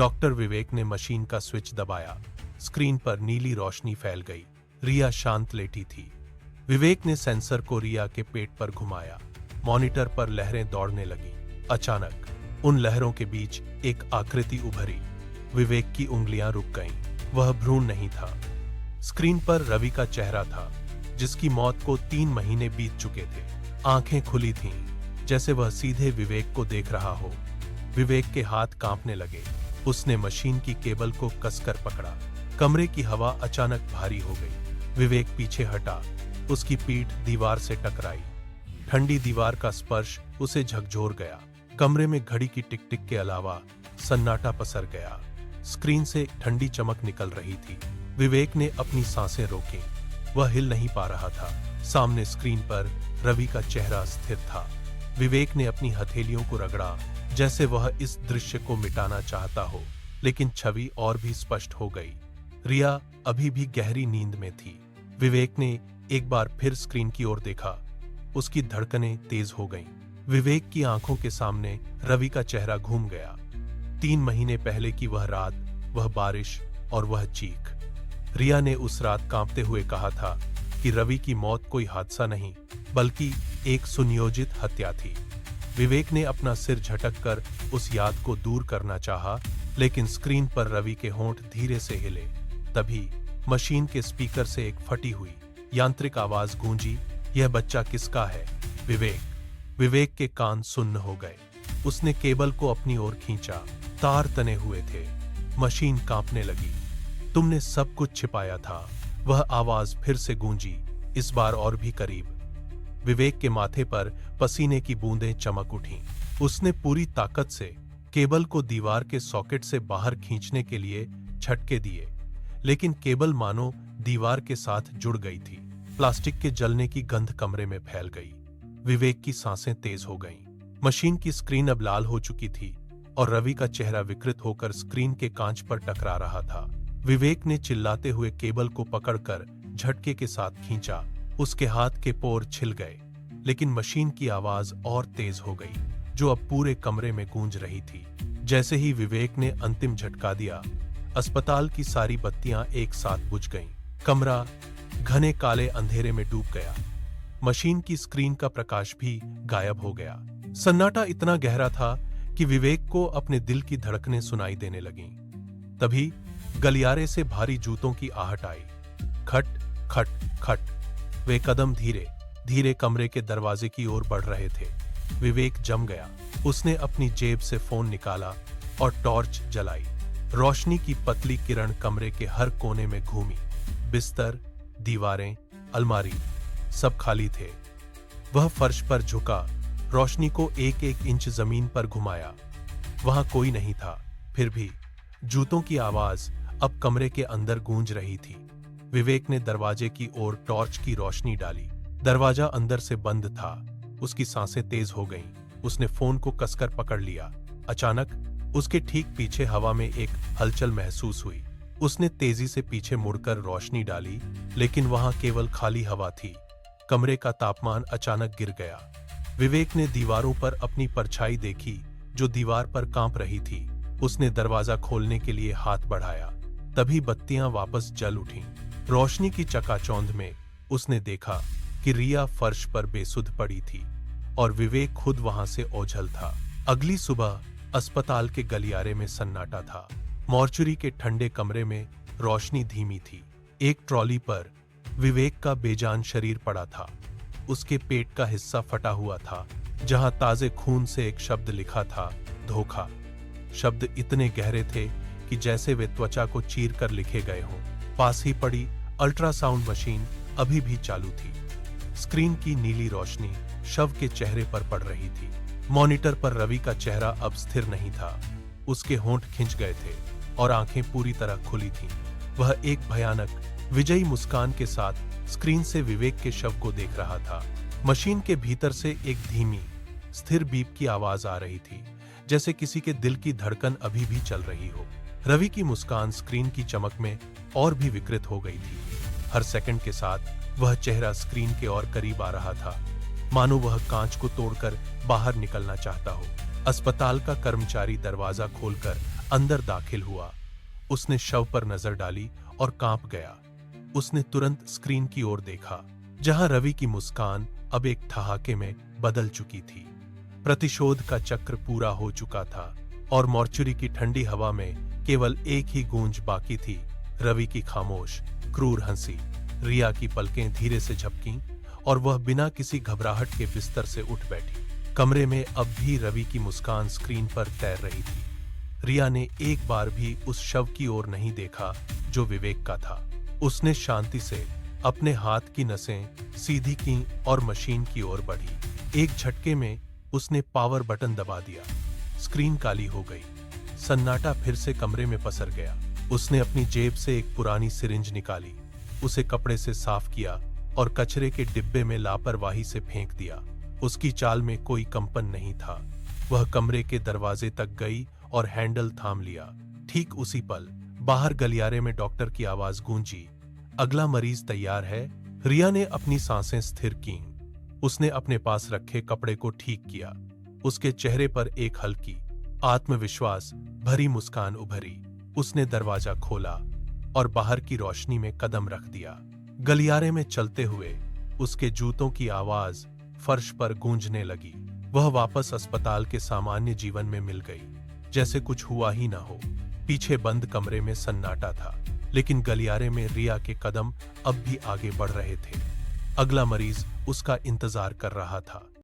Doctor विवेक ने machine का switch दबाया। स्क्रीन पर नीली रोशनी फैल गई। रिया शांत लेटी थी। विवेक ने सेंसर को रिया के पेट पर घुमाया। मॉनिटर पर लहरें दौड़ने लगीं। अचानक उन लहरों के बीच एक आकृति उभरी। विवेक की उंगलियां रुक गईं। वह भ्रूण नहीं था। स्क्रीन पर रवि का चेहरा था, जिसकी मौत को 3 महीने बीत चुके थे। आंखें खुली थीं, जैसे वह सीधे विवेक को देख रहा हो। विवेक के हाथ कांपने लगे। उसने मशीन की केबल को कसकर पकड़ा। कमरे की हवा अचानक भारी हो गई। विवेक पीछे हटा। उसकी पीठ दीवार से टकराई। ठंडी दीवार का स्पर्श उसे झकझोर गया। कमरे में घड़ी की टिक टिक के अलावा सन्नाटा पसर गया। स्क्रीन से ठंडी चमक निकल रही थी। विवेक ने अपनी सांसें रोकी। वह हिल नहीं पा रहा था। सामने स्क्रीन पर रवि का चेहरा स्थिर था। विवेक ने अपनी हथेलियों को रगड़ा, जैसे वह इस दृश्य को मिटाना चाहता हो, लेकिन छवि और भी स्पष्ट हो गई। रिया अभी भी गहरी नींद में थी। विवेक ने एक बार फिर स्क्रीन की ओर देखा। उसकी धड़कनें तेज हो गईं। विवेक की आंखों के सामने रवि का चेहरा घूम गया। 3 महीने पहले की वह रात, वह बारिश और वह चीख। रिया ने उस रात कांपते हुए कहा था कि रवि की मौत कोई हादसा नहीं, बल्कि एक सुनियोजित हत्या थी। विवेक ने अपना सिर झटककर उस याद को दूर करना चाहा, लेकिन स्क्रीन पर रवि के होंठ धीरे से हिले। तभी मशीन के स्पीकर से एक फटी हुई यांत्रिक आवाज गूंजी, यह बच्चा किसका है? विवेक। विवेक के कान सुन्न हो गए। उसने केबल को अपनी ओर खींचा। तार तने हुए थे। मशीन कांपने लगी। तुमने सब कुछ छिपाया था। वह आवाज फिर से गूंजी, इस बार और भी करीब। विवेक के माथे पर पसीने की बूंदें चमक उठीं। उसने पूरी ताकत से केबल को दीवार के सॉकेट से बाहर खींचने के लिए झटके दिए, लेकिन केबल मानो दीवार के साथ जुड़ गई थी। प्लास्टिक के जलने की गंध कमरे में फैल गई। विवेक की सांसें तेज हो गईं। मशीन की स्क्रीन अब लाल हो चुकी थी और रवि का चेहरा विकृत होकर स्क्रीन के कांच पर टकरा रहा था। विवेक ने चिल्लाते हुए केबल को पकड़कर झटके के साथ खींचा। उसके हाथ के पोर छिल गए, लेकिन मशीन की आवाज और तेज हो गई, जो अब पूरे कमरे में गूंज रही थी। जैसे ही विवेक ने अंतिम झटका दिया, अस्पताल की सारी बत्तियां एक साथ बुझ गईं। कमरा घने काले अंधेरे में डूब गया। मशीन की स्क्रीन का प्रकाश भी गायब हो गया। सन्नाटा इतना गहरा था कि विवेक को अपने दिल की धड़कनें सुनाई देने लगीं। तभी गलियारे से भारी जूतों की आहट आई। खट खट खट। वे कदम धीरे धीरे कमरे के दरवाजे की ओर बढ़ रहे थे। विवेक जम गया। उसने अपनी जेब से फोन निकाला और टॉर्च जलाई। रोशनी की पतली किरण कमरे के हर कोने में घूमी। बिस्तर, दीवारें, अलमारी, सब खाली थे। वह फर्श पर झुका, रोशनी को 1-1 इंच जमीन पर घुमाया। वहां कोई नहीं था। फिर भी जूतों की आवाज अब कमरे के अंदर गूंज रही थी। विवेक ने दरवाजे की ओर टॉर्च की रोशनी डाली। दरवाजा अंदर से बंद था। उसकी सांसें तेज हो गईं। उसने फोन को कसकर पकड़ लिया। अचानक उसके ठीक पीछे हवा में एक हलचल महसूस हुई। उसने तेजी से पीछे मुड़कर रोशनी डाली, लेकिन वहां केवल खाली हवा थी। कमरे का तापमान अचानक गिर गया। विवेक ने दीवारों पर अपनी परछाई देखी, जो दीवार पर कांप रही थी। उसने दरवाजा खोलने के लिए हाथ बढ़ाया। तभी बत्तियां वापस जल उठीं। रोशनी की चकाचौंध में उसने देखा कि रिया फर्श पर बेसुध पड़ी थी और विवेक खुद वहां से ओझल था। अगली सुबह अस्पताल के गलियारे में सन्नाटा था। मॉर्चुरी के ठंडे कमरे में रोशनी धीमी थी। एक ट्रॉली पर विवेक का बेजान शरीर पड़ा था। उसके पेट का हिस्सा फटा हुआ था, जहां ताजे खून से एक शब्द लिखा था, धोखा। शब्द इतने गहरे थे कि जैसे वे त्वचा को चीर कर लिखे गए हों। पास ही पड़ी अल्ट्रासाउंड मशीन अभी भी चालू थी। स्क्रीन की नीली रोशनी शव के चेहरे पर पड़ रही थी। मॉनिटर पर रवि का चेहरा अब स्थिर नहीं था। उसके होंठ खिंच गए थे और आंखें पूरी तरह खुली थीं। वह एक भयानक विजयी मुस्कान के साथ स्क्रीन से विवेक के शव को देख रहा था। मशीन के भीतर से एक धीमी, स्थिर बीप की आवाज आ रही थी, जैसे किसी के दिल की धड़कन अभी भी चल रही हो। रवि की मुस्कान स्क्रीन की चमक में और भी विकृत हो गई थी। हर सेकंड के साथ वह चेहरा स्क्रीन के और करीब आ रहा था, मानो वह कांच को तोड़कर बाहर निकलना चाहता हो। अस्पताल का कर्मचारी दरवाजा खोलकर अंदर दाखिल हुआ। उसने शव पर नजर डाली और कांप गया। उसने तुरंत स्क्रीन की ओर देखा, जहां रवि की मुस्कान अब एक ठहाके में बदल चुकी थी। प्रतिशोध का चक्र पूरा हो चुका था और मॉर्चुरी की ठंडी हवा में केवल एक ही गूंज बाकी थी, रवि की खामोश, क्रूर हंसी। रिया की पलकें धीरे से झपकीं और वह बिना किसी घबराहट के बिस्तर से उठ बैठी। कमरे में अब भी रवि की मुस्कान स्क्रीन पर तैर रही थी। रिया ने एक बार भी उस शव की ओर नहीं देखा जो विवेक का था। उसने शांति से अपने हाथ की नसें सीधी की और मशीन की ओर बढ़ी। एक झटके में उसने पावर बटन दबा दिया। स्क्रीन काली हो गई। सन्नाटा फिर से कमरे में पसर गया। उसने अपनी जेब से एक पुरानी सिरिंज निकाली, उसे कपड़े से साफ किया और कचरे के डिब्बे में लापरवाही से फेंक दिया। उसकी चाल में कोई कंपन नहीं था। वह कमरे के दरवाजे तक गई और हैंडल थाम लिया। ठीक उसी पल बाहर गलियारे में डॉक्टर की आवाज गूंजी, अगला मरीज तैयार है। रिया ने अपनी सांसें स्थिर कीं। उसने अपने पास रखे कपड़े को ठीक किया। उसके चेहरे पर एक हल्की, आत्मविश्वास भरी मुस्कान उभरी। उसने दरवाजा खोला और बाहर की रोशनी में कदम रख दिया। गलियारे में चलते हुए उसके जूतों की आवाज फर्श पर गूंजने लगी। वह वापस अस्पताल के सामान्य जीवन में मिल गई, जैसे कुछ हुआ ही ना हो। पीछे बंद कमरे में सन्नाटा था, लेकिन गलियारे में रिया के कदम अब भी आगे बढ़ रहे थे। अगला मरीज उसका इंतजार कर रहा था।